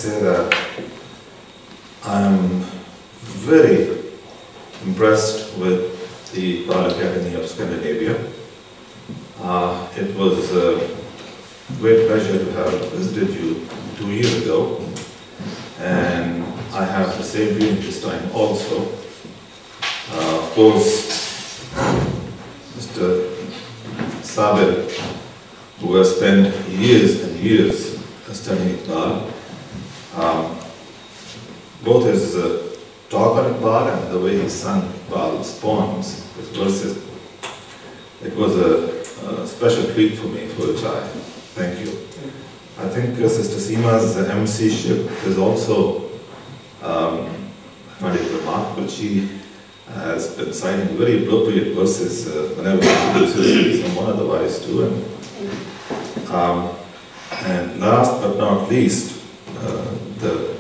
say that I am very impressed with the Iqbal Academy of Scandinavia. It was a great pleasure to have visited you 2 years ago, and I have the same feeling this time also. Of course, Mr. Sabir, who has spent years and years studying Iqbal, both his talk on Iqbal and the way he sung Iqbal's poems, his verses, it was a special treat for me, for which I thank you. I think Sister Seema's MC-ship is also, I find it remarkable. She has been citing very appropriate verses whenever she introduces someone, otherwise too. And last but not least, the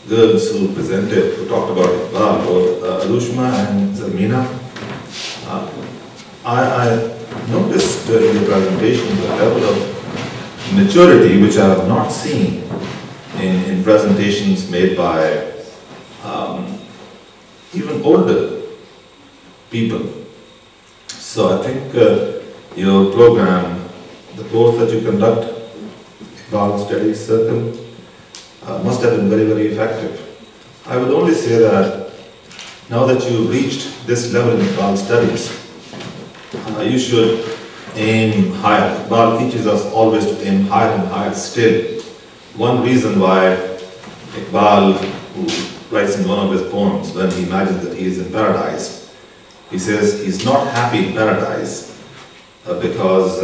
girls who presented, who talked about Iqbal, both Alushma and Zarmeena, I noticed in the presentation the level of maturity which I have not seen in presentations made by even older people. So I think your program, the course that you conduct, Iqbal Study Circle, must have been very, very effective. I would only say that now that you've reached this level in Iqbal studies, you should aim higher. Iqbal teaches us always to aim higher and higher still. One reason why Iqbal, who writes in one of his poems when he imagines that he is in paradise, he says he's not happy in paradise because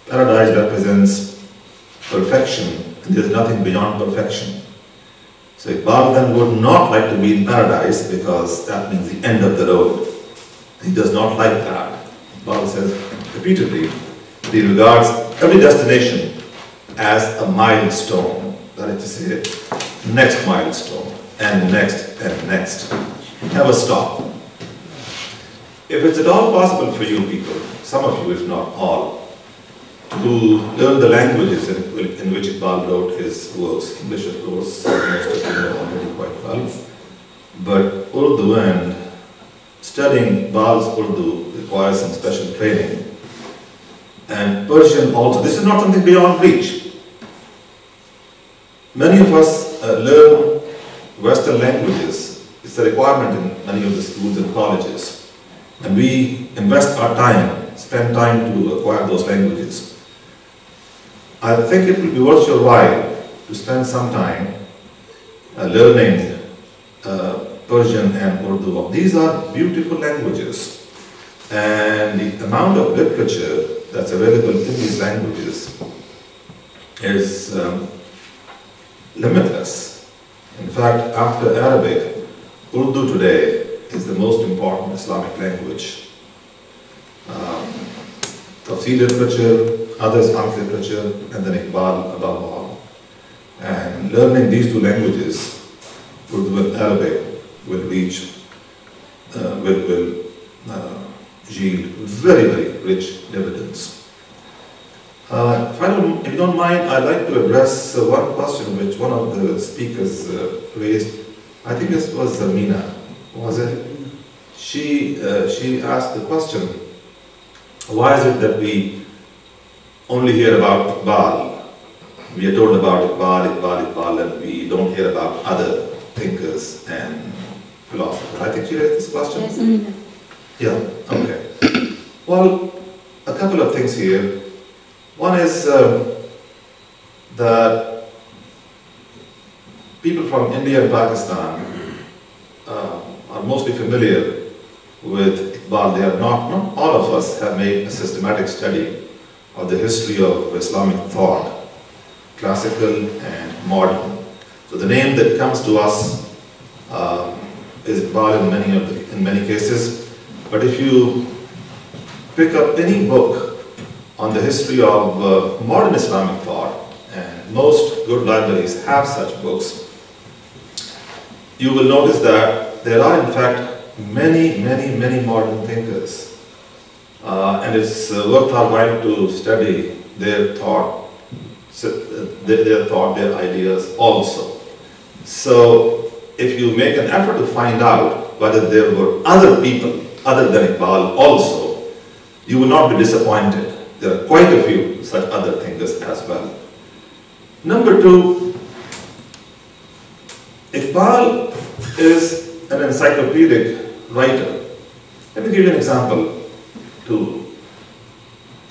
paradise represents perfection and there's nothing beyond perfection. So Iqbal then would not like to be in paradise because that means the end of the road. He does not like that. Iqbal says repeatedly that he regards every destination as a milestone. That is to say, next milestone, and next, and next. Never stop. If it's at all possible for you people, some of you if not all, to learn the languages in which Iqbal wrote his works, English of course, most of you know already quite well, but Urdu and studying Iqbal's Urdu requires some special training. And Persian also. This is not something beyond reach. Many of us learn Western languages. It's a requirement in many of the schools and colleges. And we invest our time, spend time to acquire those languages. I think it will be worth your while to spend some time learning Persian and Urdu. These are beautiful languages, and the amount of literature that's available in these languages is limitless. In fact, after Arabic, Urdu today is the most important Islamic language. Tafsir literature, other Islamic literature, and then Iqbal above all. And learning these two languages, Urdu and Arabic, will reach, will yield very, very rich dividends. If you don't mind, I'd like to address one question which one of the speakers raised. I think this was Zarmeena, was it? She asked the question, why is it that we only hear about Iqbal? We are told about Iqbal, and we don't hear about other thinkers and philosophers. I think she raised this question. Yes, Zarmeena. Yeah, okay. Well, a couple of things here. One is that people from India and Pakistan are mostly familiar with Iqbal. They are not all of us have made a systematic study of the history of Islamic thought, classical and modern. So the name that comes to us is Iqbal in many cases. But if you pick up any book on the history of modern Islamic thought, and most good libraries have such books, you will notice that there are in fact many modern thinkers. And it's worth our while to study their thought their thought, their ideas also. So if you make an effort to find out whether there were other people other than Iqbal also, you will not be disappointed. There are quite a few such other thinkers as well. Number two, Iqbal is an encyclopedic writer. Let me give you an example to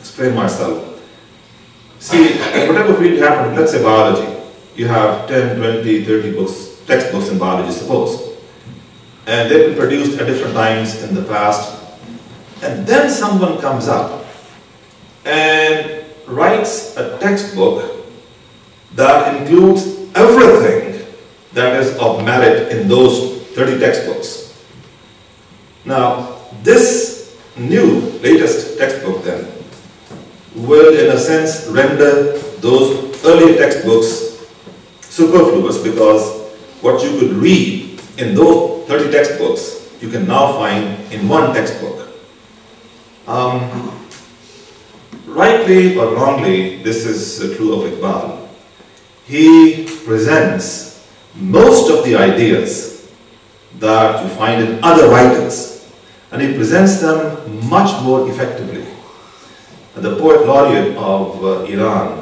explain myself. See, in whatever field you happen, let's say biology, you have 10, 20, 30 books, textbooks in biology, suppose. And they've been produced at different times in the past. And then someone comes up and writes a textbook that includes everything that is of merit in those 30 textbooks. Now, this new, latest textbook then will, in a sense, render those earlier textbooks superfluous, because what you could read in those 30 textbooks, you can now find in one textbook. Rightly or wrongly, this is true of Iqbal. He presents most of the ideas that you find in other writers, and he presents them much more effectively. The poet laureate of Iran,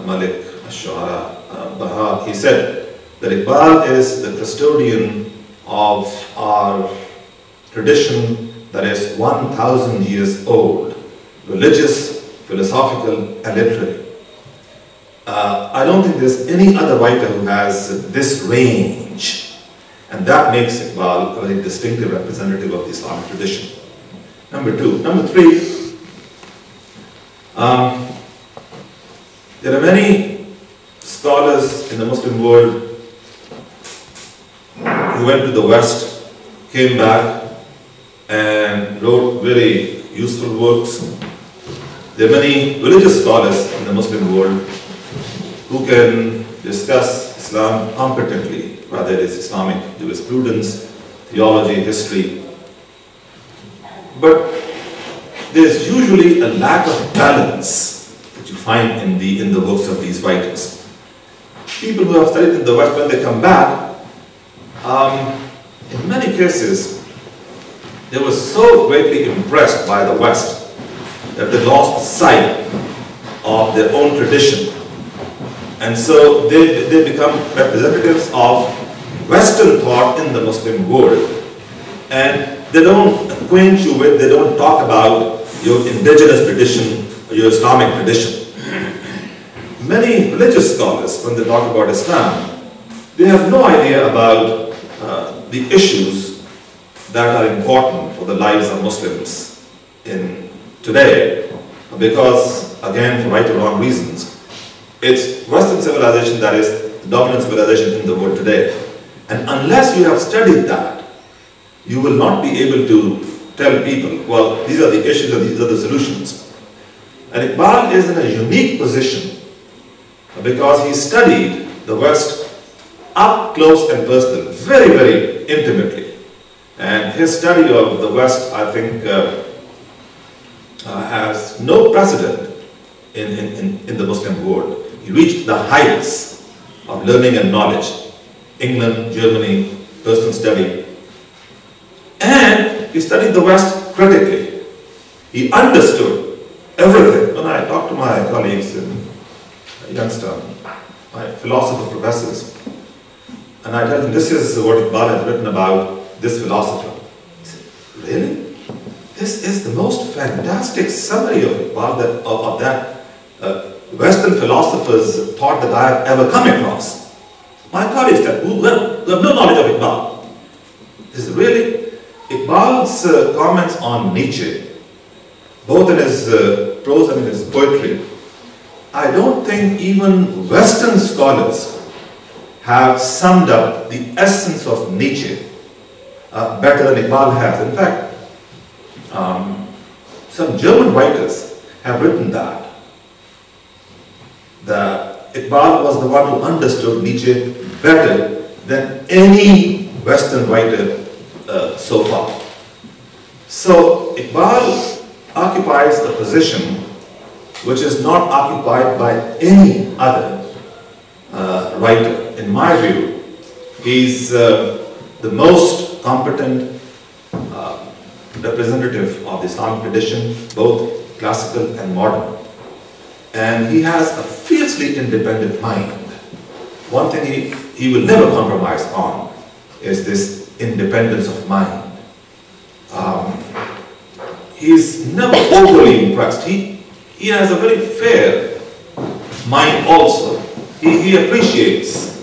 Malik Ash-Shu'ara Bahar, he said that Iqbal is the custodian of our tradition that is 1,000 years old, religious, philosophical, and literary. I don't think there's any other writer who has this range, and that makes Iqbal a very distinctive representative of the Islamic tradition. Number two. Number three, there are many scholars in the Muslim world who went to the West, came back, and wrote very useful works. There are many religious scholars in the Muslim world who can discuss Islam competently, whether it is Islamic jurisprudence, theology, history. But there's usually a lack of balance that you find in the works of these writers. People who have studied in the West, when they come back, in many cases, they were so greatly impressed by the West that they lost sight of their own tradition. And so they become representatives of Western thought in the Muslim world. And they don't acquaint you with, they don't talk about your indigenous tradition or your Islamic tradition. Many religious scholars, when they talk about Islam, they have no idea about the issues that are important for the lives of Muslims in today, because, again, for right or wrong reasons, it's Western civilization that is the dominant civilization in the world today. And unless you have studied that, you will not be able to tell people, well, these are the issues and these are the solutions. And Iqbal is in a unique position because he studied the West up close and personal, very, very intimately. And his study of the West, I think, has no precedent in the Muslim world. He reached the heights of learning and knowledge. England, Germany, personal study. And he studied the West critically. He understood everything. When I talk to my colleagues in Youngstown, my philosopher professors, and I tell them, this is what Iqbal has written about this philosopher. He said, really? This is the most fantastic summary of Iqbal, of that Western philosopher's thought that I have ever come across. My colleagues who have no knowledge of Iqbal. This is really Iqbal's comments on Nietzsche, both in his prose and in his poetry. I don't think even Western scholars have summed up the essence of Nietzsche better than Iqbal has. In fact, some German writers have written that Iqbal was the one who understood Nietzsche better than any Western writer so far. So Iqbal occupies a position which is not occupied by any other writer. In my view, he's the most competent representative of the Islamic tradition, both classical and modern. And he has a fiercely independent mind. One thing he will never compromise on is this independence of mind. He's never overly impressed. He has a very fair mind also. He appreciates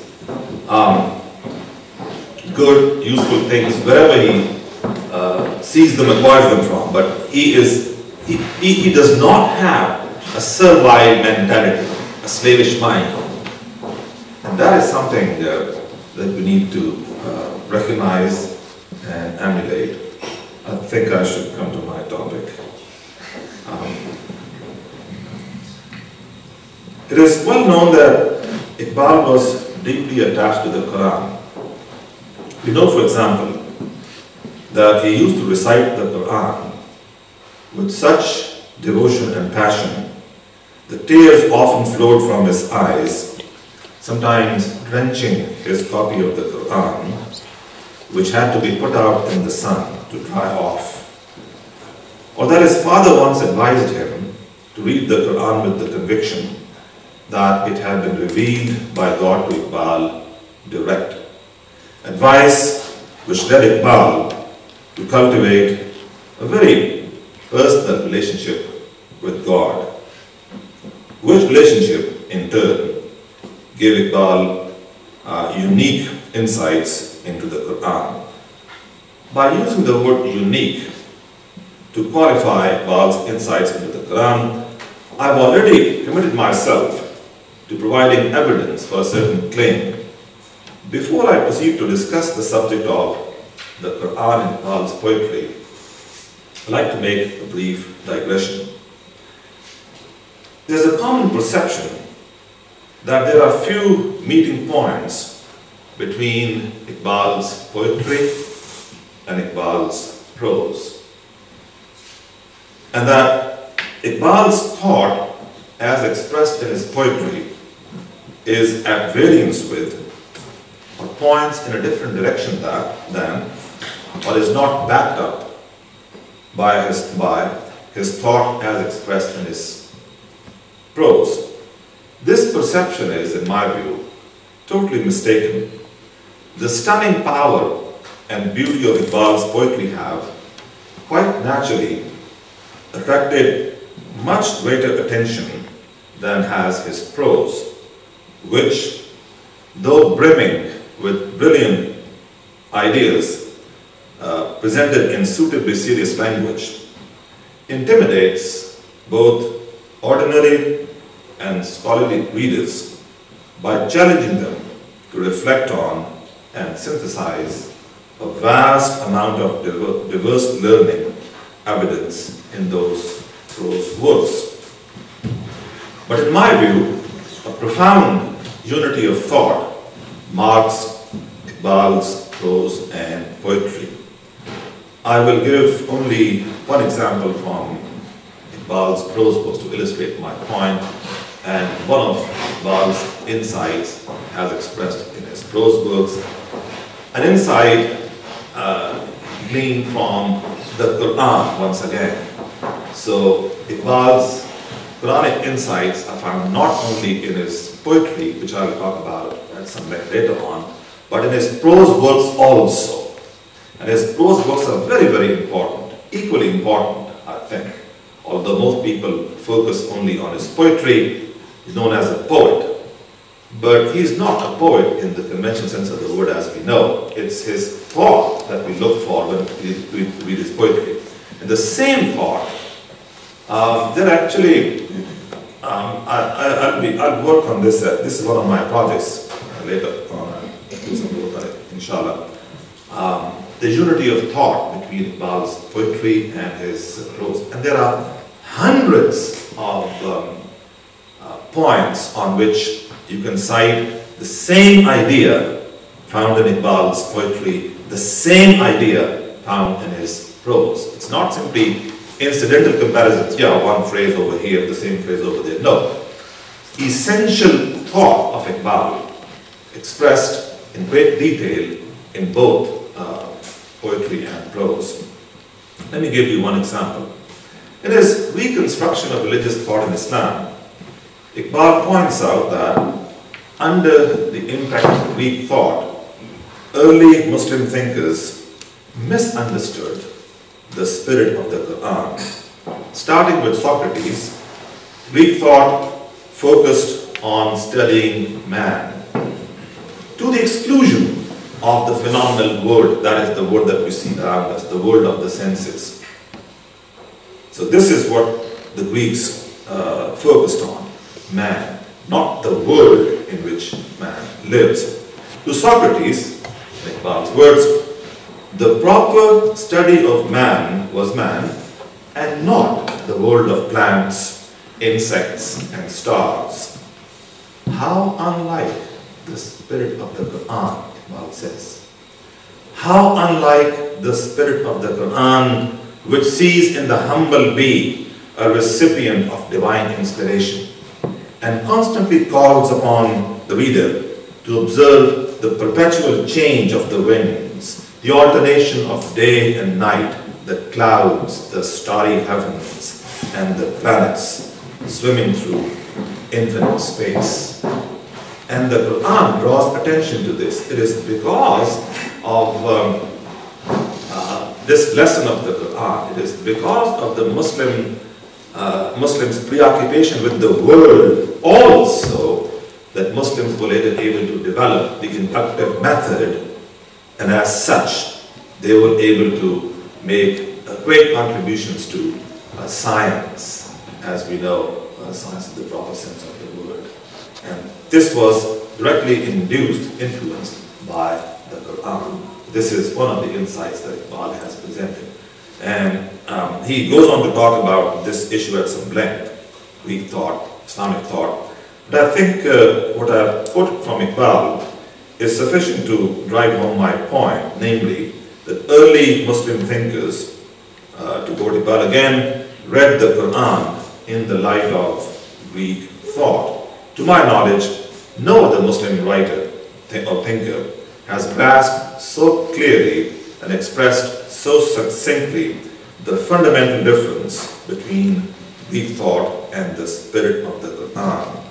good, useful things wherever he sees them, acquires them from. But he does not have a servile mentality, a slavish mind. And that is something that we need to recognize and emulate. I think I should come to my topic. It is well known that Iqbal was deeply attached to the Quran. We know, for example, that he used to recite the Quran with such devotion and passion that tears often flowed from his eyes, sometimes drenching his copy of the Quran, which had to be put out in the sun to dry off. Or that his father once advised him to read the Quran with the conviction that it had been revealed by God to Iqbal direct. Advice which led Iqbal to cultivate a very personal relationship with God, which relationship in turn gave Iqbal unique insights into the Quran. By using the word unique to qualify Iqbal's insights into the Quran, I've already committed myself to providing evidence for a certain claim. Before I proceed to discuss the subject of the Quran and Iqbal's poetry, I'd like to make a brief digression. There's a common perception that there are few meeting points between Iqbal's poetry and Iqbal's prose, and that Iqbal's thought, as expressed in his poetry, is at variance with, or points in a different direction than, or is not backed up by his thought as expressed in his prose. This perception is, in my view, totally mistaken. The stunning power and beauty of Iqbal's poetry have, quite naturally, attracted much greater attention than has his prose, which, though brimming with brilliant ideas presented in suitably serious language, intimidates both ordinary and scholarly readers by challenging them to reflect on and synthesize a vast amount of diverse learning evidence in those prose works. But in my view, a profound unity of thought marks Iqbal's prose and poetry. I will give only one example from Iqbal's prose books to illustrate my point, and one of Iqbal's insights as expressed in his prose books, an insight gleaned from the Quran once again. So Iqbal's Quranic insights are found not only in his poetry, which I will talk about at some later on, but in his prose works also. And his prose works are very, very important, equally important, I think. Although most people focus only on his poetry, he's known as a poet. But he's not a poet in the conventional sense of the word as we know. It's his thought that we look for when we read his poetry. And the same thought, they're actually, I'll work on this. This is one of my projects later on. I'll do some work on it, inshallah. The unity of thought between Iqbal's poetry and his prose. And there are hundreds of points on which you can cite the same idea found in Iqbal's poetry, the same idea found in his prose. It's not simply incidental comparisons. Yeah, one phrase over here, the same phrase over there. No. Essential thought of Iqbal expressed in great detail in both poetry and prose. Let me give you one example. In his reconstruction of religious thought in Islam, Iqbal points out that under the impact of Greek thought, early Muslim thinkers misunderstood the spirit of the Quran. Starting with Socrates, Greek thought focused on studying man to the exclusion of the phenomenal world, that is the world that we see around us, the world of the senses. So this is what the Greeks focused on, man, not the world in which man lives. To Socrates, in Iqbal's words, the proper study of man was man and not the world of plants, insects and stars. How unlike the spirit of the Quran, Iqbal says. How unlike the spirit of the Quran, which sees in the humble bee a recipient of divine inspiration and constantly calls upon the reader to observe the perpetual change of the winds, the alternation of day and night, the clouds, the starry heavens, and the planets swimming through infinite space. And the Quran draws attention to this. It is because of this lesson of the Quran, it is because of the Muslims' preoccupation with the world also that Muslims were later able to develop the inductive method, and as such they were able to make great contributions to science, as we know, science in the proper sense of the word. And this was directly influenced by the Quran. This is one of the insights that Iqbal has presented. And he goes on to talk about this issue at some length, Greek thought, Islamic thought. But I think what I've quoted from Iqbal is sufficient to drive home my point, namely that early Muslim thinkers, to quote Iqbal again, read the Quran in the light of Greek thought. To my knowledge, no other Muslim writer or thinker has grasped so clearly and expressed so succinctly the fundamental difference between Greek thought and the spirit of the Quran.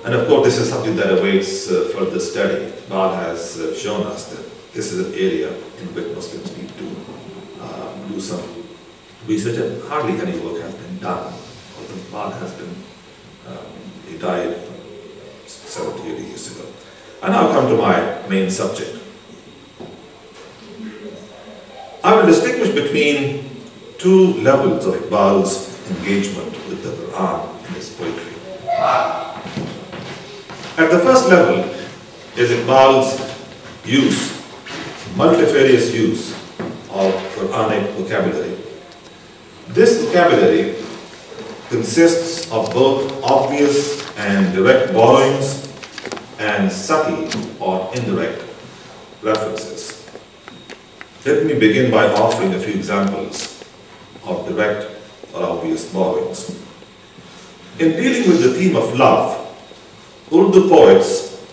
And of course, this is something that awaits further study. Iqbal has shown us that this is an area in which Muslims need to do some research, and hardly any work has been done. Although Iqbal has been, he died 70, 80 years ago. I now come to my main subject. I will distinguish between two levels of Iqbal's engagement with the Quran in his poetry. At the first level is Iqbal's use, multifarious use of Quranic vocabulary. This vocabulary consists of both obvious and direct borrowings and subtle or indirect references. Let me begin by offering a few examples of direct or obvious borrowings. In dealing with the theme of love, Urdu poets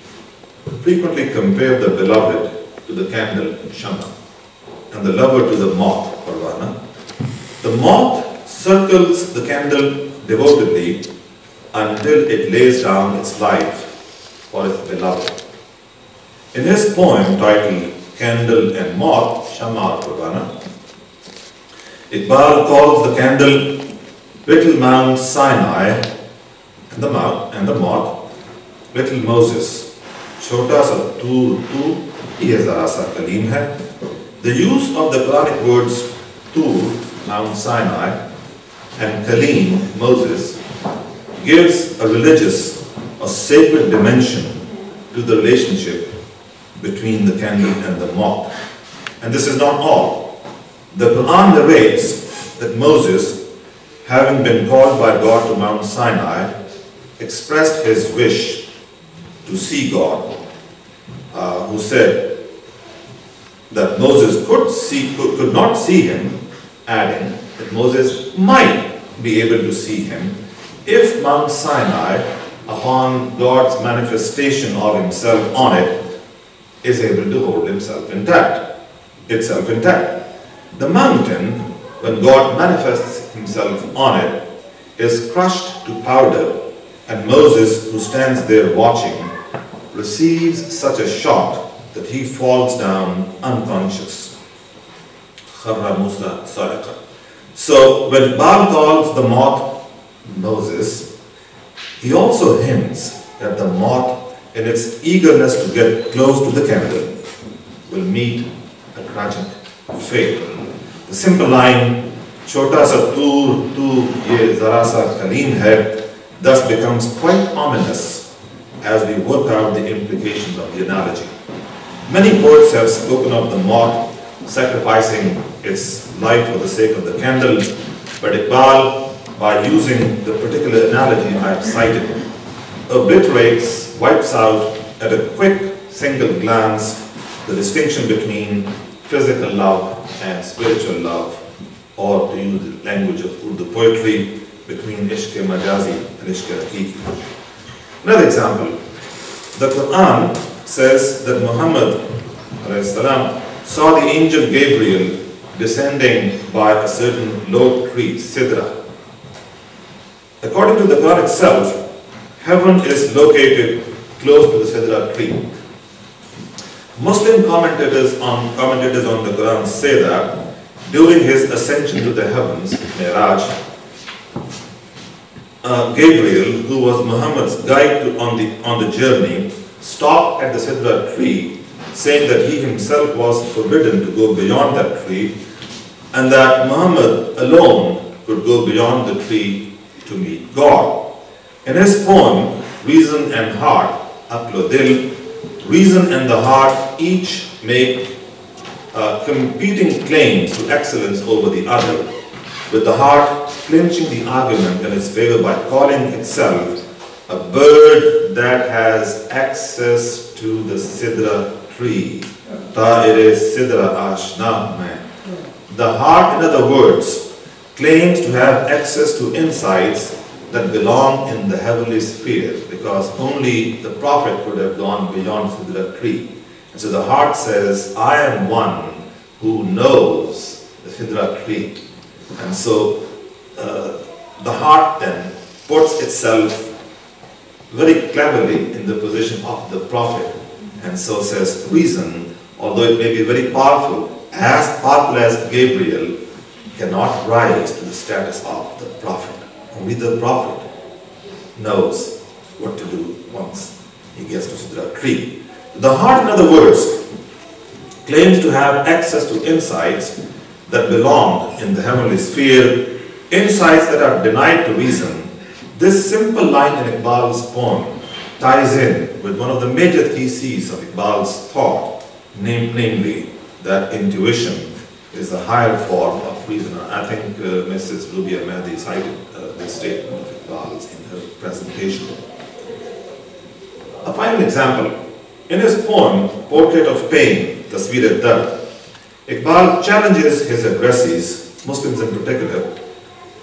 frequently compare the beloved to the candle Shama and the lover to the moth Parvana. The moth circles the candle devotedly until it lays down its life for its beloved. In his poem titled Candle and Moth, Shama Parvana, Iqbal calls the candle Little Mount Sinai and the moth Little Moses. Chota sa tur tu, ye zara sa kalim hai. The use of the Quranic words Tur, Mount Sinai, and Kalim, Moses, gives a religious or sacred dimension to the relationship between the candle and the moth. And this is not all. The Quran narrates that Moses, having been called by God to Mount Sinai, expressed his wish to see God, who said that Moses could not see him, adding, that Moses might be able to see him if Mount Sinai, upon God's manifestation of himself on it, is able to hold itself intact. The mountain, when God manifests himself on it, is crushed to powder, and Moses, who stands there watching, receives such a shock that he falls down unconscious. So when Baal calls the moth Moses, he also hints that the moth, in its eagerness to get close to the candle, will meet a tragic fate. The simple line, Chota sa tur tu ye zara sa kalim hai, thus becomes quite ominous as we work out the implications of the analogy. Many poets have spoken of the moth sacrificing its life for the sake of the candle, but Iqbal, by using the particular analogy I have cited, obliterates, wipes out at a quick single glance the distinction between physical love and spiritual love, or to use the language of Urdu poetry, between ishq majazi and ishq haqiqi. Another example, the Quran says that Muhammad saw the angel Gabriel descending by a certain low tree, Sidra. According to the Quran itself, heaven is located close to the Sidra tree. Muslim commentators on the Quran say that during his ascension to the heavens, Miraj, Gabriel, who was Muhammad's guide on the journey, stopped at the Sidra tree, saying that he himself was forbidden to go beyond that tree, and that Muhammad alone could go beyond the tree to meet God. In his poem, Reason and Heart, Aql Dil, reason and the heart each make competing claims to excellence over the other, with the heart clinching the argument in its favor by calling itself a bird that has access to the Sidra tree. Ta'ire Sidra Ashna mein. The heart, in other words, claims to have access to insights that belong in the heavenly sphere, because only the Prophet could have gone beyond Sidra tree. And so the heart says, I am one who knows the Sidra tree. And so the heart then puts itself very cleverly in the position of the Prophet, and so says reason, although it may be very powerful as Gabriel, cannot rise to the status of the Prophet. Only the Prophet knows what to do once he gets to Sidra tree. The heart, in other words, claims to have access to insights that belong in the heavenly sphere, insights that are denied to reason. This simple line in Iqbal's poem ties in with one of the major theses of Iqbal's thought, namely that intuition is a higher form of reason. I think Mrs. Rubia Mehdi cited this statement of Iqbal's in her presentation. A final example. In his poem, Portrait of Pain, Tasveer-e-Dard, Iqbal challenges his addressees, Muslims in particular,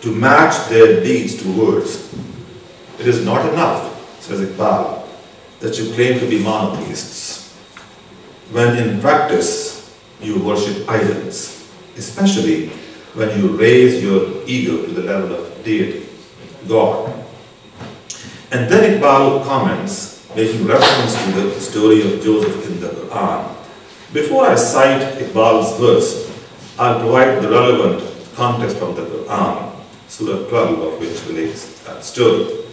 to match their deeds to words. It is not enough, says Iqbal, that you claim to be monotheists, when in practice you worship idols, especially when you raise your ego to the level of deity, God. And then Iqbal comments, making reference to the story of Joseph in the Quran. Before I cite Iqbal's verse, I'll provide the relevant context from the Quran, Surah 12 of which relates that story.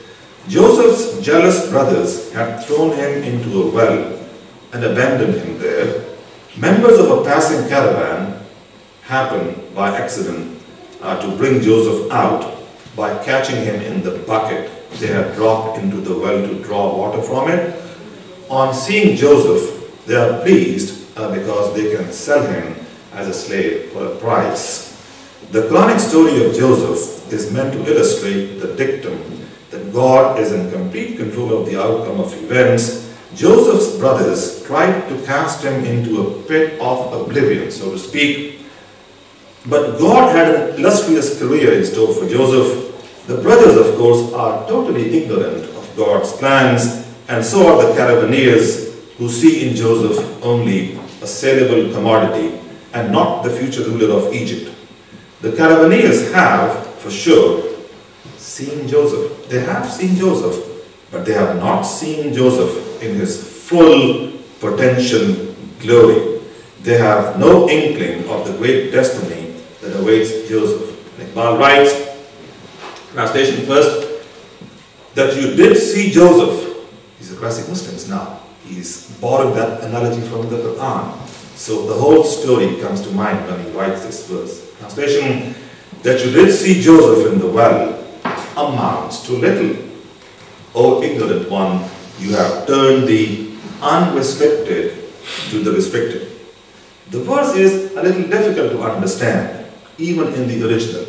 Joseph's jealous brothers had thrown him into a well and abandoned him there. Members of a passing caravan happened by accident to bring Joseph out by catching him in the bucket they had dropped into the well to draw water from it. On seeing Joseph, they are pleased because they can sell him as a slave for a price. The Quranic story of Joseph is meant to illustrate the dictum that God is in complete control of the outcome of events. Joseph's brothers tried to cast him into a pit of oblivion, so to speak, But God had an illustrious career in store for Joseph. The brothers, of course, are totally ignorant of God's plans, and so are the caravaneers who see in Joseph only a saleable commodity and not the future ruler of Egypt. The caravaneers have, for sure, seen Joseph. They have seen Joseph, but they have not seen Joseph in his full potential glory. They have no inkling of the great destiny that awaits Joseph. Iqbal writes, translation first, that you did see Joseph. He's a classic Muslim now. He's borrowed that analogy from the Quran. So the whole story comes to mind when he writes this verse. Translation, that you did see Joseph in the well amounts to little. O ignorant one, you have turned the unrestricted to the restricted. The verse is a little difficult to understand, even in the original.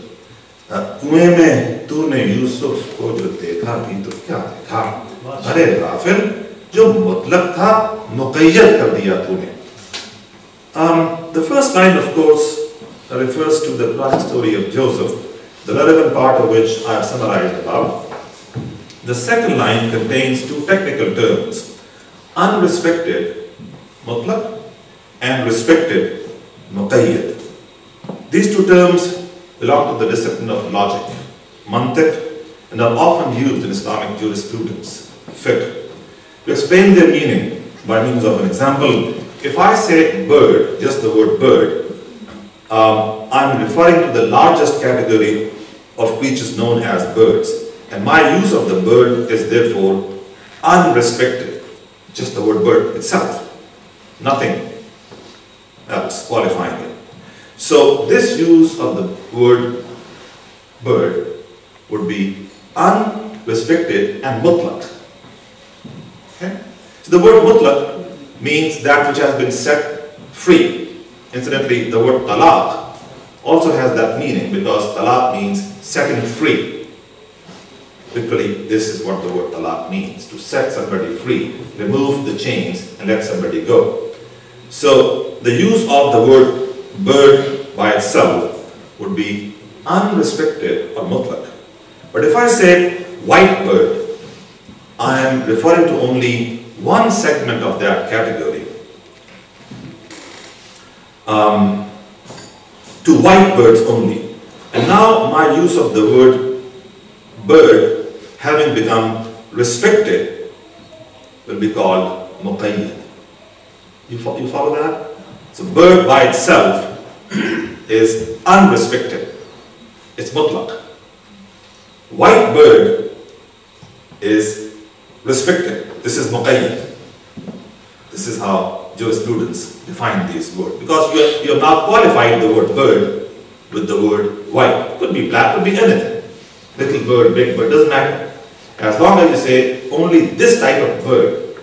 कुएं में तूने यूसुफ को जो देखा भी तो क्या देखा? अरे गाफिल, जो मुतलक था मुक़य्यद कर दिया तूने. The first line, of course, refers to the Quranic story of Joseph, the relevant part of which I have summarized above. The second line contains two technical terms, unrestricted, mutlaq, and restricted, muqayyad. These two terms belong to the discipline of logic, mantiq, and are often used in Islamic jurisprudence, fiqh. To explain their meaning by means of an example, if I say bird, just the word bird, I'm referring to the largest category of creatures known as birds. And my use of the bird is therefore unrestricted. Just the word bird itself. Nothing else qualifying it. So this use of the word bird would be unrestricted and mutlaq. Okay? So the word mutlaq means that which has been set free. Incidentally, the word talaq also has that meaning because talaq means setting free. Literally, this is what the word talaq means, to set somebody free, remove the chains and let somebody go. So the use of the word bird by itself would be unrestricted or mutlaq. But if I say white bird, I am referring to only one segment of that category. To white birds only. And now my use of the word bird, having become restricted, will be called muqayyad. You follow that? So bird by itself is unrestricted. It's mutlaq. White bird is restricted. This is muqayyad. This is how jurisprudence define these words. Because you have now qualified the word bird with the word white. Could be black, could be anything. Little bird, big bird, doesn't matter. As long as you say only this type of bird,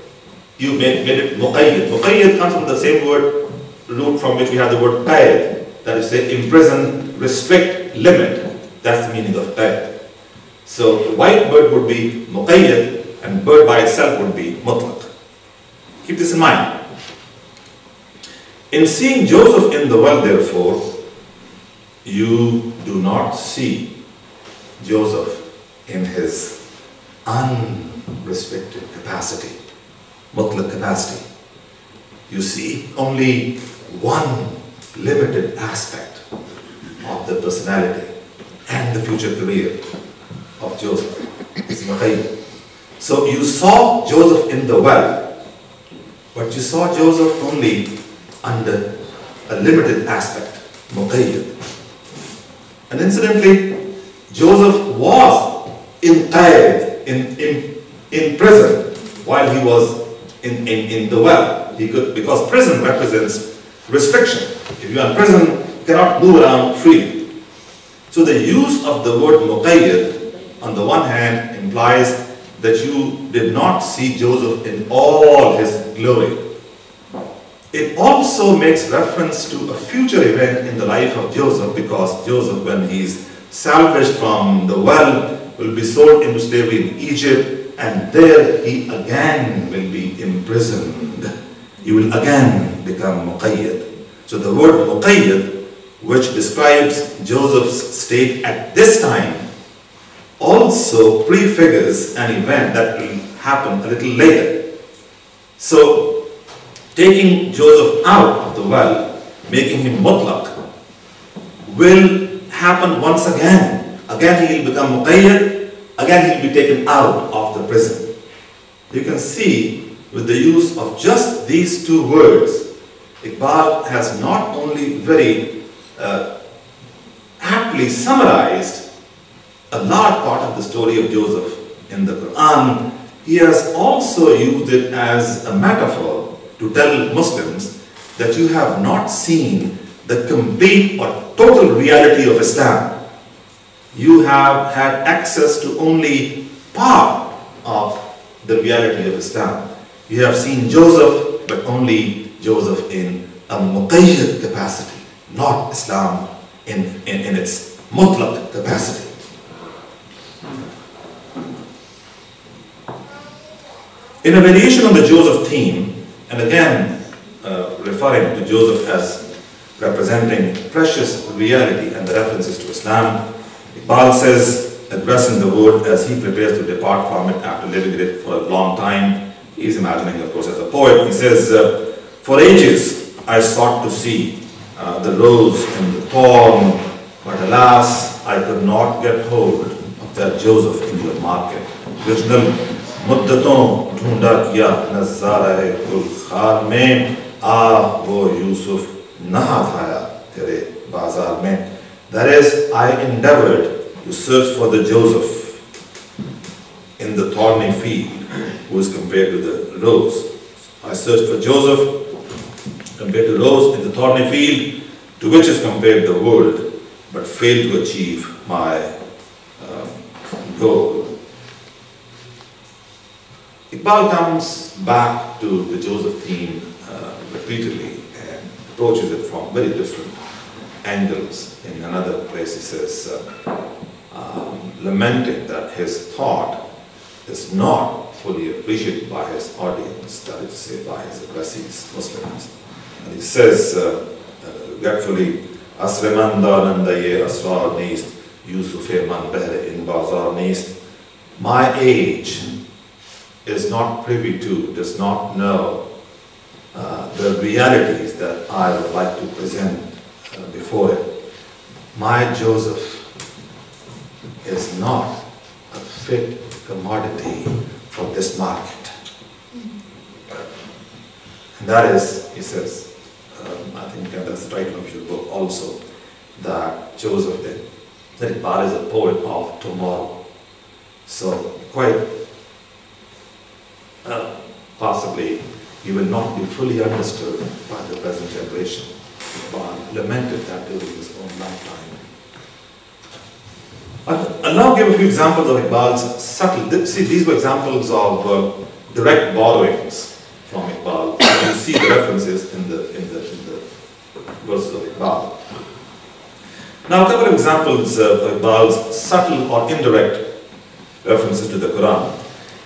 you made it muqayyad. Muqayyad comes from the same word root from which we have the word qayd. That is, say, imprison, restrict, limit. That's the meaning of qayd. So the white bird would be muqayyad and bird by itself would be mutlaq. Keep this in mind. In seeing Joseph in the well, therefore, you do not see Joseph in his unrestricted capacity, mutlaq capacity. You see only one limited aspect of the personality and the future career of Joseph. So you saw Joseph in the well, but you saw Joseph only under a limited aspect, muqayyad. And incidentally, Joseph was in qayd, in prison, while he was in the well. He could, because prison represents restriction. If you are in prison, you cannot move around freely. So the use of the word muqayyad, on the one hand, implies that you did not see Joseph in all his glory. It also makes reference to a future event in the life of Joseph, because Joseph, when he is salvaged from the well, will be sold into slavery in Egypt, and there he again will be imprisoned. He will again become muqayyad. So the word muqayyad which describes Joseph's state at this time, also prefigures an event that will happen a little later. So, taking Joseph out of the well, making him mutlaq, will happen once again. Again he will become muqayyad, again he will be taken out of the prison. You can see with the use of just these two words, Iqbal has not only very aptly summarized a large part of the story of Joseph in the Quran, he has also used it as a metaphor to tell Muslims that you have not seen the complete or total reality of Islam. You have had access to only part of the reality of Islam. You have seen Joseph, but only Joseph in a muqayyad capacity, not Islam in its mutlaq capacity. In a variation on the Joseph theme, and again referring to Joseph as representing precious reality and the references to Islam, Iqbal says, addressing the world as he prepares to depart from it after living with it for a long time. He is imagining, of course, as a poet. He says, for ages I sought to see the rose and the thorn, but alas, I could not get hold of that Joseph in your market. Original मुद्दतों ढूंढा किया नज़ारा है कुल खार में आ वो यूसुफ नहा थाया तेरे बाजार में. That is, I endeavored to search for the Joseph in the thorny field, who is compared to the rose. I searched for Joseph compared to rose in the thorny field, to which is compared the world, but failed to achieve my goal. Iqbal comes back to the Joseph theme repeatedly and approaches it from very different angles. In another place he says, lamenting that his thought is not fully appreciated by his audience, that is to say by his addressees, Muslims. And he says regretfully, Asreman danandaye asrar neest, Yusufe man behre in bazar neest. My age is not privy to, does not know the realities that I would like to present before it. My Joseph is not a fit commodity for this market. And that is, he says, I think that's the title of your book also, that Joseph did, that Iqbal is a poet of tomorrow. So quite possibly he will not be fully understood by the present generation. Iqbal lamented that during his own lifetime. I'll now give a few examples of Iqbal's subtle, see, these were examples of direct borrowings from Iqbal. You see the references in the verses of Iqbal. Now a couple of examples of Iqbal's subtle or indirect references to the Quran.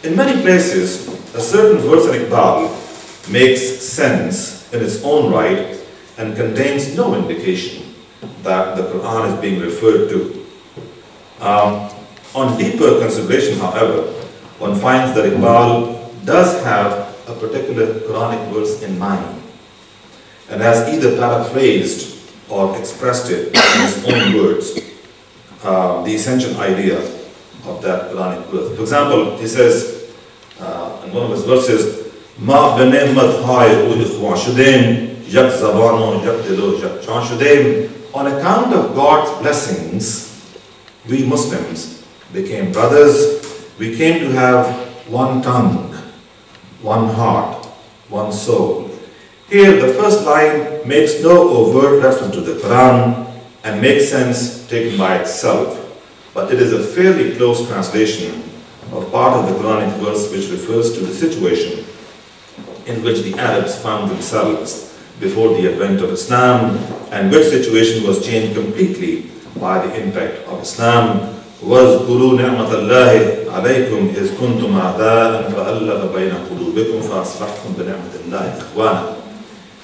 In many places, a certain verse in Iqbal makes sense in its own right and contains no indication that the Quran is being referred to. On deeper consideration, however, one finds that Iqbal does have a particular Quranic verse in mind and has either paraphrased or expressed it in his own words, the essential idea of that Quranic verse. For example, he says in one of his verses, Ma b'ne'mat hai u'likhwa shudem yak zabano yak dilo yak chan shudem. On account of God's blessings, we Muslims became brothers. We came to have one tongue, one heart, one soul. Here the first line makes no overt reference to the Quran and makes sense taken by itself, but it is a fairly close translation of part of the Quranic verse which refers to the situation in which the Arabs found themselves before the advent of Islam, and which situation was changed completely by the impact of Islam. وَاذْكُرُوا نِعْمَةَ اللَّهِ عَلَيْكُمْ إِذْ كُنْتُمْ أَعْدَاءً فَأَلَّفَ بَيْنَ قُلُوبِكُمْ فَأَصْبَحْتُمْ بِنِعْمَةِ اللَّهِ إِخْوَانًا.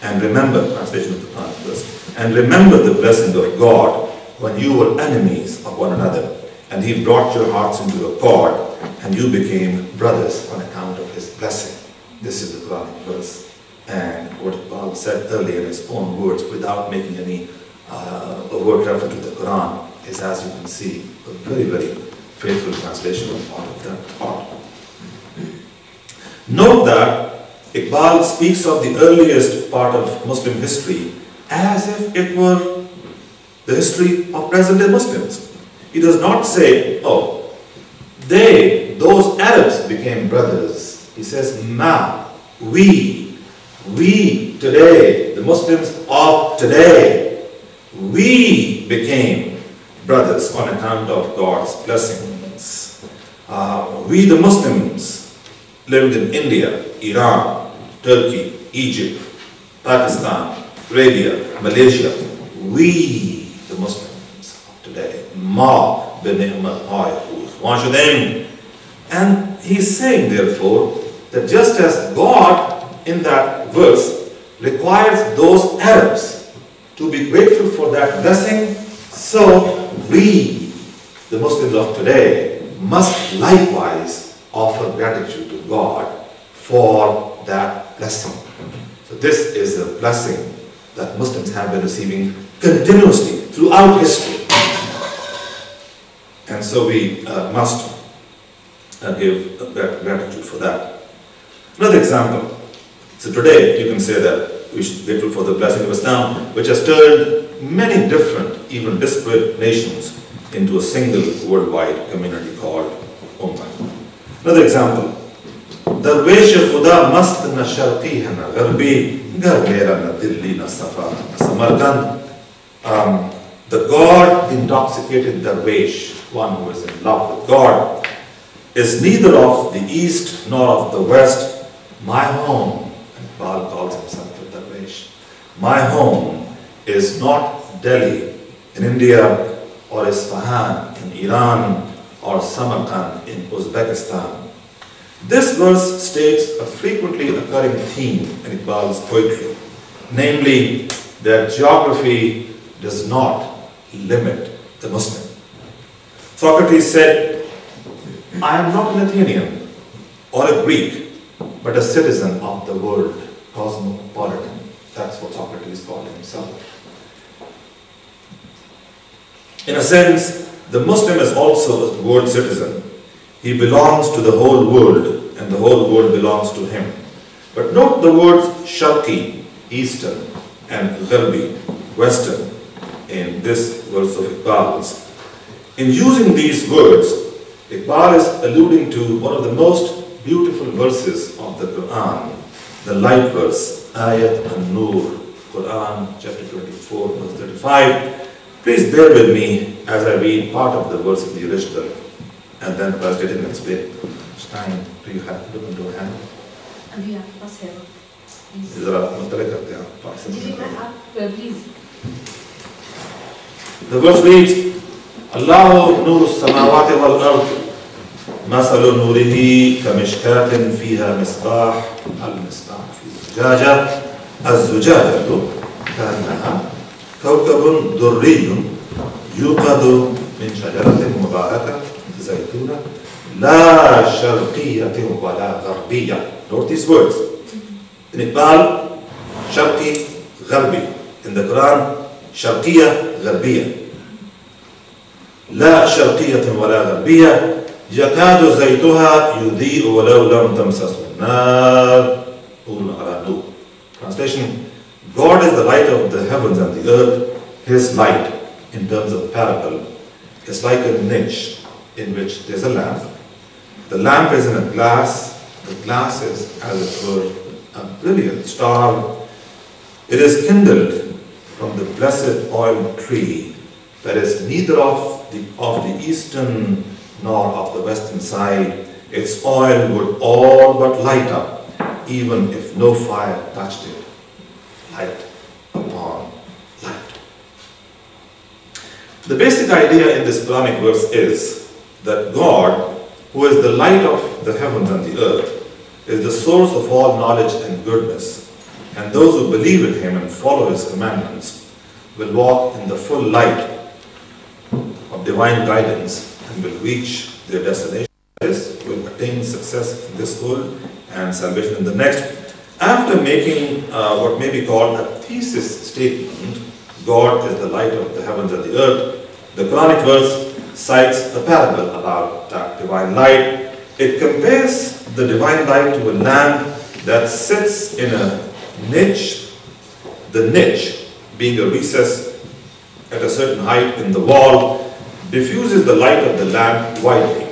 And remember, translation of the Quranic verse, and remember the blessing of God when you were enemies of one another, and He brought your hearts into accord, and you became brothers on account of His blessing. This is the Quranic verse. And what Paul said earlier in his own words, without making any word reference to the Quran, is, as you can see, a very, very faithful translation of part of that part. Note that Iqbal speaks of the earliest part of Muslim history as if it were the history of present-day Muslims. He does not say, oh, those Arabs became brothers. He says, we today, the Muslims of today, we became brothers on account of God's blessings. We the Muslims lived in India, Iran, Turkey, Egypt, Pakistan, Arabia, Malaysia. We the Muslims of today. Ma b'ni'mat ha'yahuz. And he's saying, therefore, that just as God in that verse requires those Arabs to be grateful for that blessing, so we, the Muslims of today, must likewise offer gratitude to God for that blessing. So this is a blessing that Muslims have been receiving continuously throughout history. And so we must give gratitude for that. Another example. So today you can say that we should be grateful for the blessing of Islam, which has turned many different, even disparate nations into a single worldwide community called Ummah. Another example. Darwesh Khuda mast na sharqi hai na gharbi, ghar mera na dilli na safa na Samarkand. The God intoxicated Darwesh, one who is in love with God, is neither of the east nor of the west. My home, and Baal calls himself a Darwesh, my home is not Delhi in India, or Isfahan in Iran, or Samarkand in Uzbekistan. This verse states a frequently occurring theme in Iqbal's poetry, namely that geography does not limit the Muslim. Socrates said, I am not an Athenian or a Greek, but a citizen of the world, cosmopolitan. That's what Socrates called himself. In a sense, the Muslim is also a world citizen. He belongs to the whole world, and the whole world belongs to him. But note the words Sharqi, Eastern, and Gharbi, Western, in this verse of Iqbal's. In using these words, Iqbal is alluding to one of the most beautiful verses of the Quran, the light verse, Ayat An-Nur, Quran chapter 24, verse 35. Please bear with me as I read part of the verse in the original and then translate it and explain. Stein, do you have to look into a hand? अभी आपके पास है वो, please. जरा मुतले करते हैं आप जी मैं आप please. The verse reads, Allahu nuru samawati wal ard, masalu nurihi kamishkatin fiha misbah, al-misbah fi zujaja, az-zujajatu kannaha kawkabun durriyun yuqadu min shajaratin mubarakah zaytuna la sharqiyatin wa la gharbiyya. Note these words. In Iqbal, Sharqi, Gharbi. In the Quran, Sharqiyya, Gharbiyya. لا شرقية ولا غربية يكاد زيتها يضيء ولو لم تمسسه النار نور على نور. Translation: God is the light of the heavens and the earth. His light, in terms of parable, is like a niche in which there is a lamp. The lamp is in a glass. The glass is, as it were, a brilliant star. It is kindled from the blessed oil tree that is neither of the eastern nor of the western side. Its oil would all but light up, even if no fire touched it. Light upon light. The basic idea in this Quranic verse is that God, who is the light of the heavens and the earth, is the source of all knowledge and goodness. and those who believe in him and follow his commandments will walk in the full light of divine guidance and will reach their destination. This will attain success in this world and salvation in the next. After making what may be called a thesis statement, God is the light of the heavens and the earth, the Quranic verse cites a parable about that divine light. It compares the divine light to a lamp that sits in a niche, the niche being a recess at a certain height in the wall, diffuses the light of the lamp widely.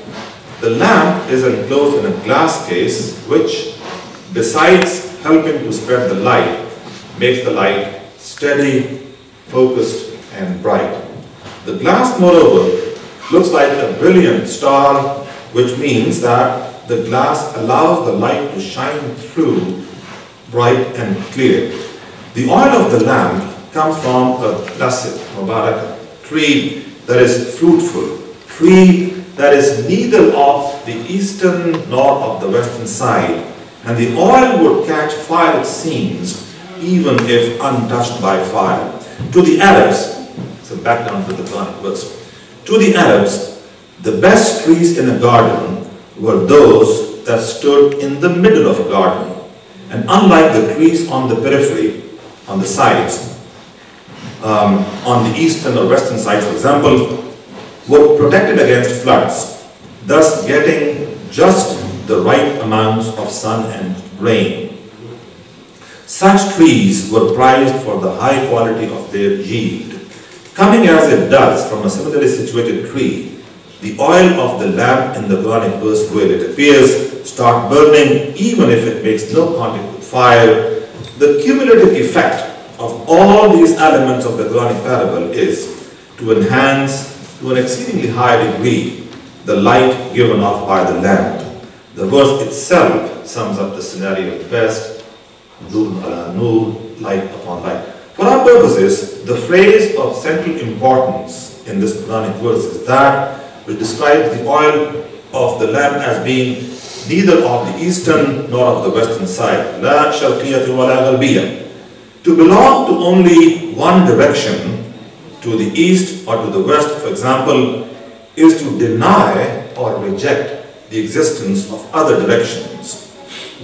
The lamp is enclosed in a glass case which, besides helping to spread the light, makes the light steady, focused and bright. The glass, moreover, looks like a brilliant star, which means that the glass allows the light to shine through bright and clear. The oil of the lamp comes from a blessed Mubarak tree that is fruitful, tree that is neither of the eastern nor of the western side, and the oil would catch fire, it seems, even if untouched by fire. To the Arabs, it's a background to the Quranic verse, to the Arabs, the best trees in a garden were those that stood in the middle of a garden, and unlike the trees on the periphery, on the sides, on the eastern or western side, for example, were protected against floods, thus getting just the right amounts of sun and rain. Such trees were prized for the high quality of their yield. Coming as it does from a similarly situated tree, the oil of the lamp in the Quranic verse where it appears start burning even if it makes no contact with fire. The cumulative effect of all these elements of the Quranic parable is to enhance to an exceedingly high degree the light given off by the lamp. The verse itself sums up the scenario best. Nur ala nur, light upon light. For our purposes, the phrase of central importance in this Quranic verse is that which describes the oil of the lamp as being neither of the eastern nor of the western side. La sharqiyatu wa la gharbiyya. To belong to only one direction, to the east or to the west, for example, is to deny or reject the existence of other directions.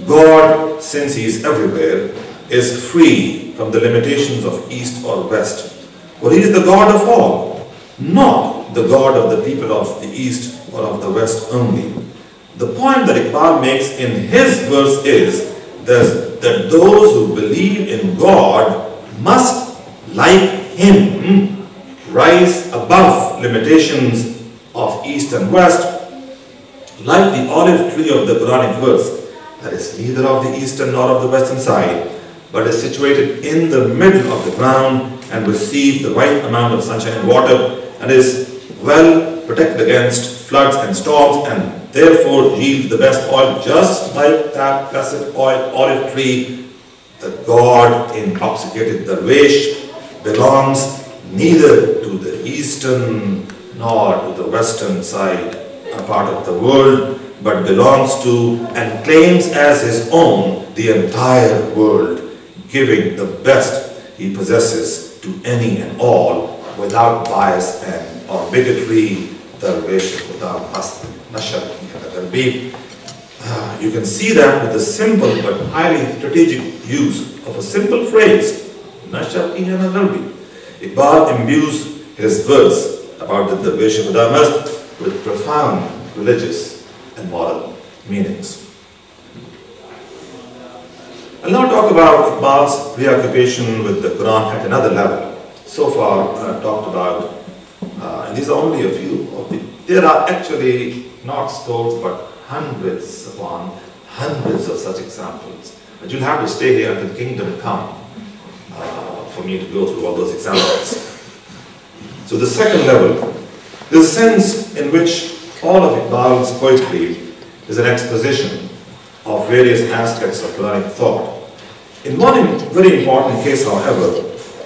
God, since He is everywhere, is free from the limitations of east or west. For He is the God of all, not the God of the people of the east or of the west only. The point that Iqbal makes in his verse is that those who believe in God must, like Him, rise above limitations of east and west, like the olive tree of the Quranic verse, that is neither of the eastern nor of the western side, but is situated in the middle of the ground and receives the right amount of sunshine and water, and is well protected against floods and storms, and therefore yields the best oil, just like that blessed olive tree. The God intoxicated Darwish belongs neither to the eastern nor to the western side, a part of the world, but belongs to and claims as his own the entire world, giving the best he possesses to any and all without bias and or bigotry. You can see that with a simple but highly strategic use of a simple phrase, Iqbal imbues his verse about the Darwish Khudamas with profound religious and moral meanings. I'll now talk about Iqbal's preoccupation with the Quran at another level. So far I've talked about, and these are only a few of the, there are actually not scores but hundreds upon hundreds of such examples. But you'll have to stay here until kingdom come for me to go through all those examples. So the second level, there's a sense in which all of Iqbal's poetry is an exposition of various aspects of Quranic thought. In one very important case, however,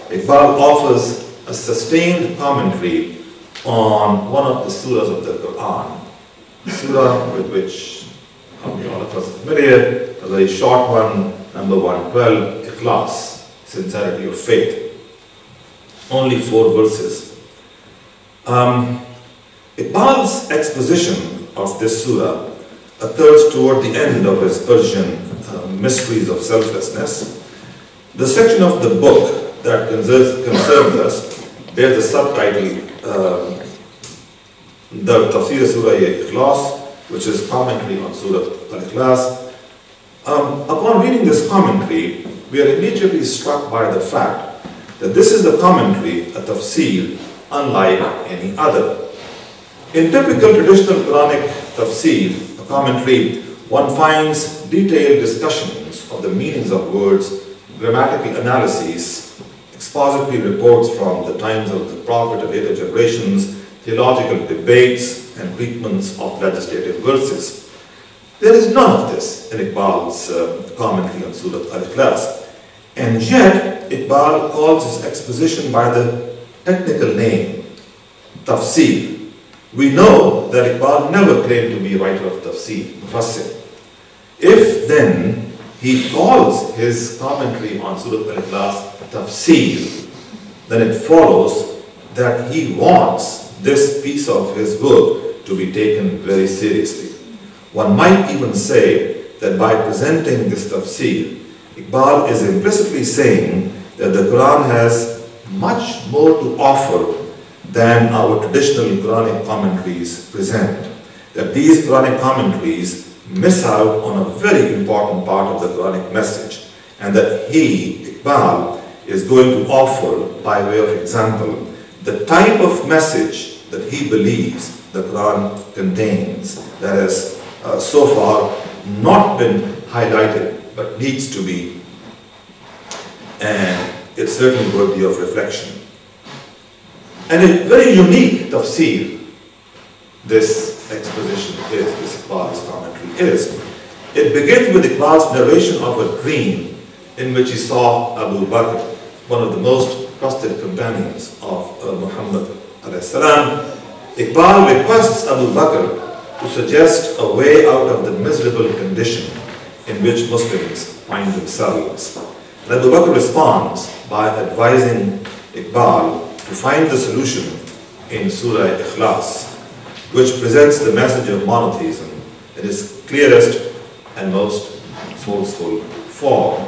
Iqbal offers a sustained commentary on one of the surahs of the Quran. The surah with which all of us are familiar, a very short one, number 112, ikhlas, sincerity of faith. Only 4 verses. Iqbal's exposition of this surah occurs toward the end of his Persian Mysteries of Selflessness. The section of the book that concerns us bears the subtitle the Tafsir Surah Ikhlas, which is commentary on Surah Al-Ikhlas. Upon reading this commentary, we are immediately struck by the fact that this is a commentary, a tafsir, unlike any other. In typical traditional Quranic tafsir, a commentary, one finds detailed discussions of the meanings of words, grammatical analyses, expository reports from the times of the Prophet and later generations, theological debates, and treatments of legislative verses. There is none of this in Iqbal's commentary on Surah Al-Ikhlas. And yet, Iqbal calls his exposition by the technical name, tafsir. We know that Iqbal never claimed to be a writer of tafsir, mufassir. If then he calls his commentary on Surah Al-Ikhlas tafsir, then it follows that he wants this piece of his work to be taken very seriously. One might even say that by presenting this tafsir, Iqbal is implicitly saying that the Quran has much more to offer than our traditional Quranic commentaries present. That these Quranic commentaries miss out on a very important part of the Quranic message, and that he, Iqbal, is going to offer, by way of example, the type of message that he believes the Quran contains, that has so far not been highlighted, but needs to be, and it's certainly worthy of reflection. And a very unique tafsir this exposition is, this Iqbal's commentary is. It begins with Iqbal's narration of a dream in which he saw Abu Bakr, one of the most trusted companions of Muhammad alayhi salam. Iqbal requests Abu Bakr to suggest a way out of the miserable condition in which Muslims find themselves. And Abu Bakr responds by advising Iqbal to find the solution in Surah Ikhlas, which presents the message of monotheism in its clearest and most forceful form.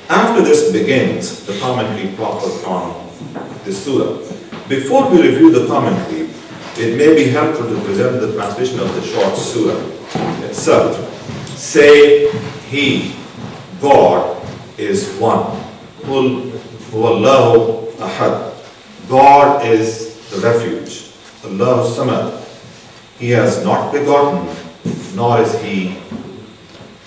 After this begins the commentary proper on this surah. Before we review the commentary, it may be helpful to present the translation of the short surah itself. Say, He, God, is one. Qul huwallahu ahad. God is the refuge. Allahu samad. He has not begotten, nor is He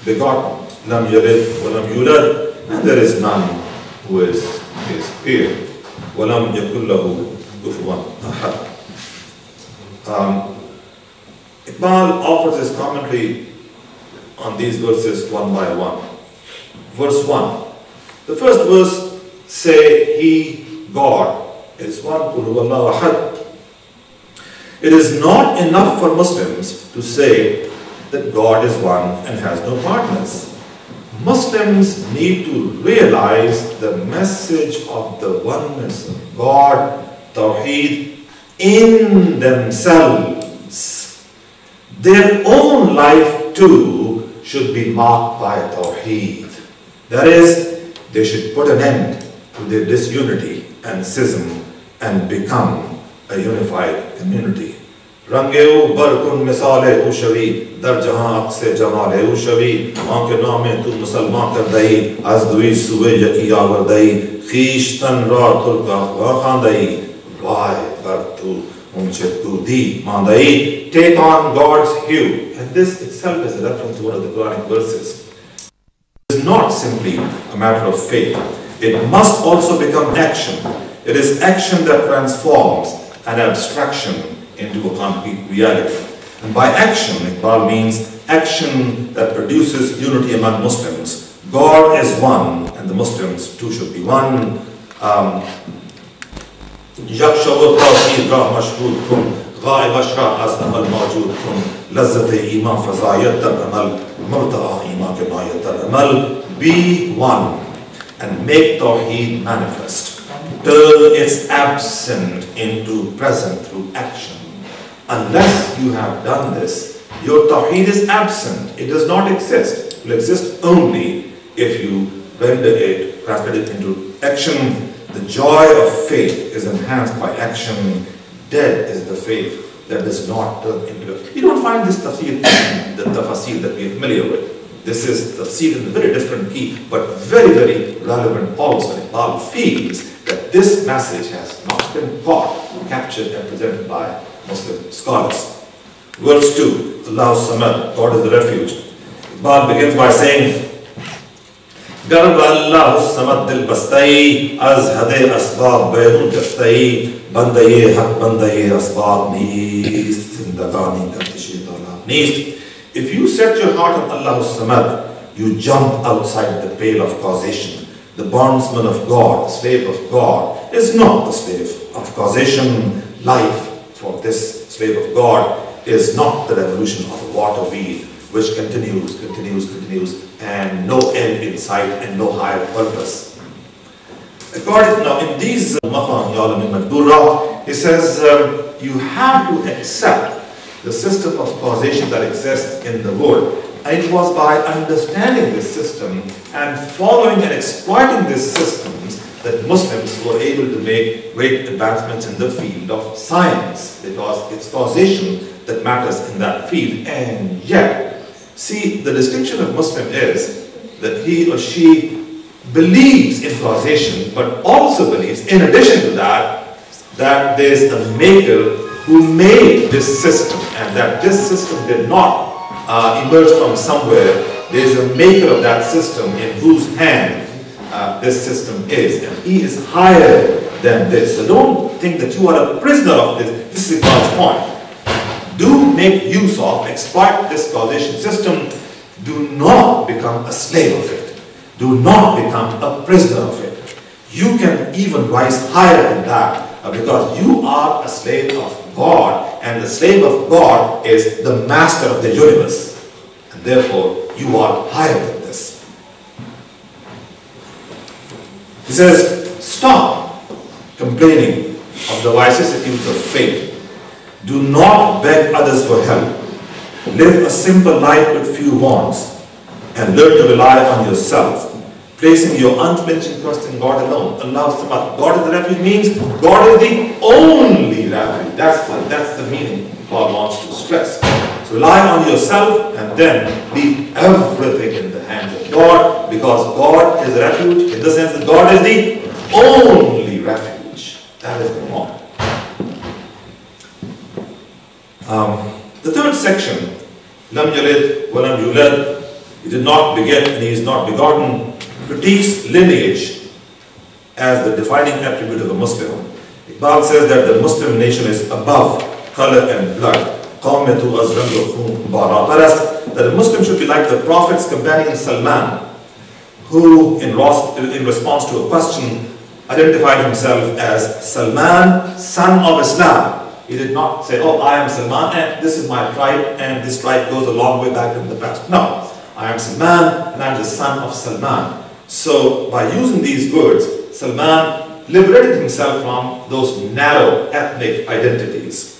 begotten. Lam yalid wa lam yulad. And there is none who is his peer. Wa lam yakul lahu kufuwan ahad. Iqbal offers his commentary on these verses one by one. Verse 1. The first verse say, He, God, is one. Qul huwallahu ahad. It is not enough for Muslims to say that God is one and has no partners. Muslims need to realize the message of the oneness of God, Tawheed, in themselves. Their own life too should be marked by Tawheed. That is, they should put an end to their disunity and schism and become a unified community. Rangeu barkun misale ushavi dar jahan akse jamale ushavi anke naame tu musalman kar dayi azdui sube yaki avardai khishtan ra turka wa khandai vai bartu unche tu di mandai. Take on God's hue. And this itself is a reference to one of the Quranic verses. It is not simply a matter of faith. It must also become action. It is action that transforms an abstraction into a concrete reality. And by action, Iqbal means action that produces unity among Muslims. God is one, and the Muslims too should be one. Yakshawar tawheed ra mashhud kun, ghaib ashra az amal mawjood kun, lazzat-e iman fazayat tar amal, murta'a iman ke mayat tar amal. Be one. and make Tawheed manifest. Turn its absent into present through action. Unless you have done this, your Tawheed is absent. It does not exist. It will exist only if you render it, translate it into action. The joy of faith is enhanced by action. Dead is the faith that does not turn into it. You don't find this tafsir in the tafsir that we are familiar with. This is tafsir in a very different key, but very, very relevant also. Iqbal feels that this message has not been caught, captured and presented by Muslim scholars. Verse 2, Allahu Samad, God is the refuge. Iqbal begins by saying, Garb Allah Samad dil bastai, az hade asbab bayru jastai, bandaye haq bandaye asbab neest, zindagani kartishi talab neest. If you set your heart on Allah Samad, you jump outside the pale of causation. The bondsman of God, the slave of God, is not the slave of causation. Life for this slave of God is not the revolution of a water wheel which continues, and no end in sight and no higher purpose. According now in these he says you have to accept the system of causation that exists in the world. And it was by understanding this system and following and exploiting these systems that Muslims were able to make great advancements in the field of science, because it's causation that matters in that field. And yet, see, the distinction of Muslim is that he or she believes in causation, but also believes, in addition to that, that there's a maker who made this system, and that this system did not emerge from somewhere. There's a maker of that system in whose hand this system is, and he is higher than this. So don't think that you are a prisoner of this. This is God's point. Do make use of, exploit this causation system. Do not become a slave of it. Do not become a prisoner of it. You can even rise higher than that, because you are a slave of God, and the slave of God is the master of the universe, and therefore you are higher than this. He says, stop complaining of the vicissitudes of fate. Do not beg others for help. Live a simple life with few wants, and learn to rely on yourself, placing your unflinching trust in God alone. Allah Subhanahu. God is the refuge means God is the only refuge. That's the meaning God wants to stress. So rely on yourself and then leave everything in the hands of God, because God is the refuge in the sense that God is the only refuge. That is the point. The third section, Lam Yalid wa Lam Yulad, he did not beget and he is not begotten, critiques lineage as the defining attribute of a Muslim. Iqbal says that the Muslim nation is above color and blood. That a Muslim should be like the Prophet's companion Salman, who in response to a question identified himself as Salman, son of Islam. He did not say, oh, I am Salman and this is my tribe and this tribe goes a long way back in the past. No, I am Salman and I am the son of Salman. So by using these words, Salman liberated himself from those narrow ethnic identities.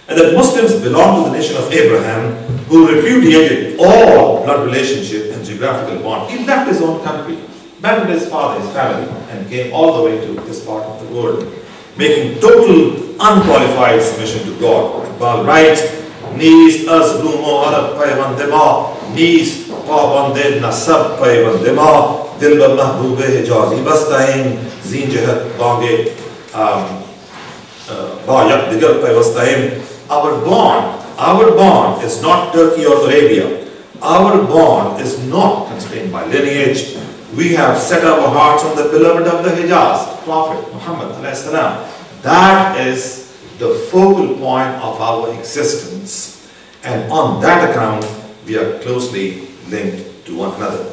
And that Muslims belong to the nation of Abraham, who repudiated all blood relationship and geographical bond. He left his own country, abandoned his father, his family, and came all the way to this part of the world, making total unqualified submission to God. Iqbal writes, Neest azlumo arab paywandema, neest pabande nasab paywandema, dilba mahbube hijazi bastaim, zinjahat bange bayak digar paywastaim. Our bond is not Turkey or Arabia. Our bond is not constrained by lineage. We have set our hearts on the beloved of the Hijaz, Prophet Muhammad ﷺ. That is the focal point of our existence. And on that account, we are closely linked to one another.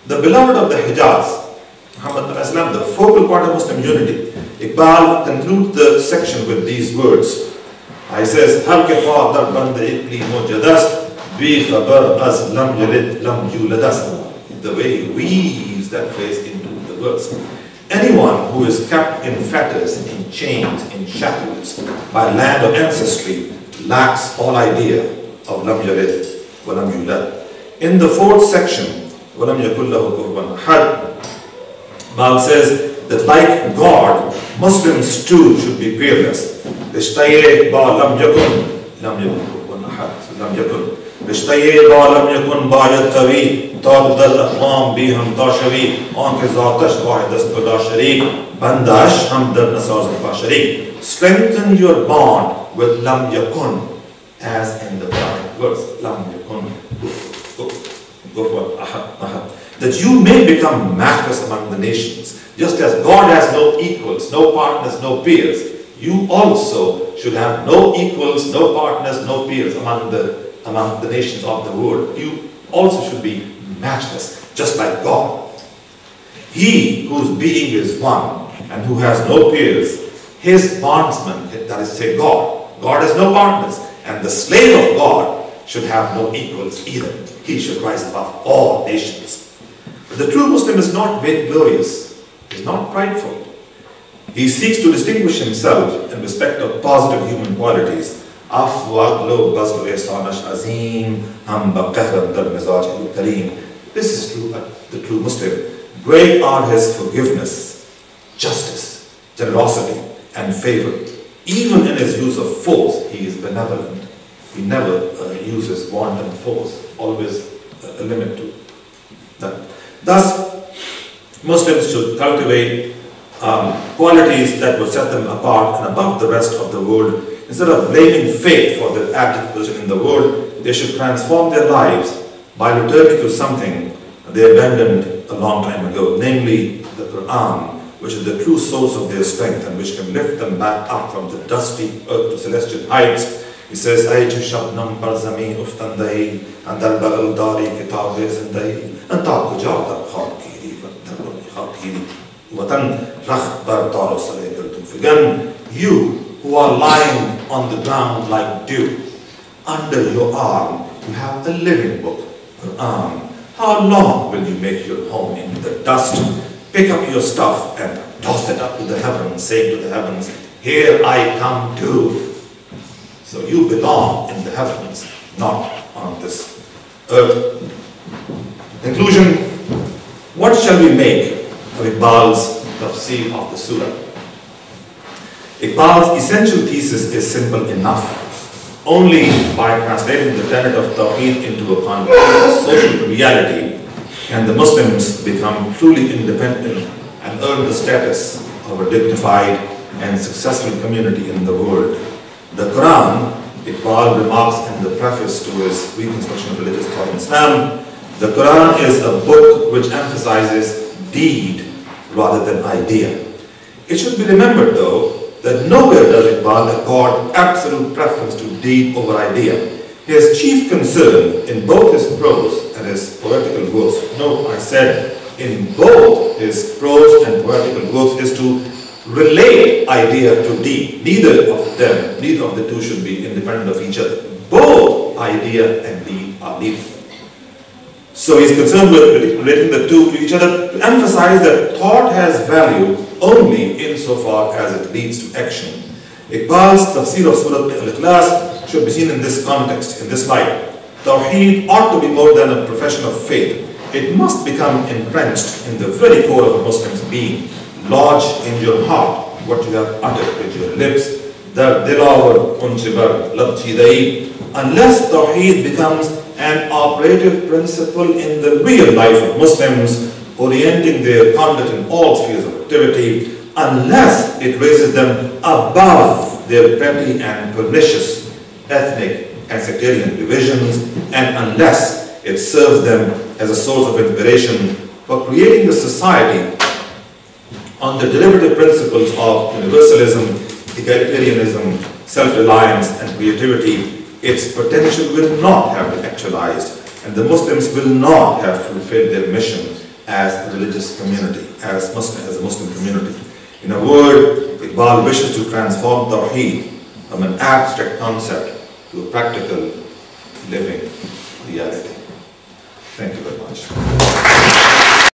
The beloved of the Hijaz, Muhammad ﷺ, the focal point of Muslim unity. Iqbal concludes the section with these words. He says, Har ke dar band ikli mojadas, bi khabar az lam yalid lam yuladas. The way he weaves that phrase into the verse. Anyone who is kept in fetters, in chains, in shackles by land or ancestry lacks all idea of lam yalid wa lam yulad. In the fourth section, walam yakul lahu kufuwan ahad, Baal says that like God, Muslims too should be peerless. Ishtaye ba lam yakun kufuwan ahad. Lam yakun. Ishtaye ba lam yakun ba yattawi. Tad dal aqwam biham tashawi. Anke zatash wahidas pada sharik. Bandash hamdar nasaz al-basharik. Strengthen your bond with lam yakun, as in the Quranic verse. Lam yakun. That you may become matchless among the nations. Just as God has no equals, no partners, no peers, you also should have no equals, no partners, no peers among the nations of the world. You also should be matchless, just like God. He whose being is one and who has no peers, his bondsman, that is to say God. God has no partners, and the slave of God should have no equals either. He should rise above all nations. But the true Muslim is not vainglorious, he is not prideful. He seeks to distinguish himself in respect of positive human qualities. This is true, the true Muslim. Great are his forgiveness, justice, generosity, and favor. Even in his use of force, he is benevolent. He never uses wanton force, always a limit to that. Thus, Muslims should cultivate qualities that will set them apart and above the rest of the world. Instead of blaming fate for their abject position in the world, they should transform their lives by returning to something they abandoned a long time ago, namely the Quran, which is the true source of their strength and which can lift them back up from the dusty earth to celestial heights. He says, Ay shabnam par zameen uftandahi, and dal bagal dari kitab zindahi, and taku jawda kharkiri, kharkiri, watan rakh bar taro salaygal tumfigan. You who are lying on the ground like dew, under your arm you have a living book, Quran. How long will you make your home in the dust? Pick up your stuff and toss it up to the heavens, saying to the heavens, here I come too. So you belong in the heavens, not on this earth. Conclusion, what shall we make of Iqbal's tafsir of the surah? Iqbal's essential thesis is simple enough. Only by translating the tenet of Tawheed into a concrete social reality can the Muslims become truly independent and earn the status of a dignified and successful community in the world. The Quran, Iqbal remarks in the preface to his reconstruction of religious thought in Islam, the Quran is a book which emphasizes deed rather than idea. It should be remembered, though, that nowhere does Iqbal accord absolute preference to deed over idea. His chief concern in both his prose and his poetical works, no, I said in both his prose and poetical works, is to relate idea to deed. Neither of the two should be independent of each other. Both idea and deed are needed. So he's concerned with relating the two to each other to emphasize that thought has value only insofar as it leads to action. Iqbal's tafsir of Surah Al-Ikhlas should be seen in this context, in this light. Tawheed ought to be more than a profession of faith. It must become entrenched in the very core of a Muslim's being. Lodge in your heart what you have uttered with your lips. Unless Tawheed becomes an operative principle in the real life of Muslims, orienting their conduct in all spheres of activity, unless it raises them above their petty and pernicious ethnic and sectarian divisions, and unless it serves them as a source of inspiration for creating a society on the deliberative principles of universalism, egalitarianism, self-reliance, and creativity, its potential will not have been actualized, and the Muslims will not have fulfilled their mission as a religious community, as a Muslim community. In a word, Iqbal wishes to transform Tawheed from an abstract concept to a practical, living reality. Thank you very much.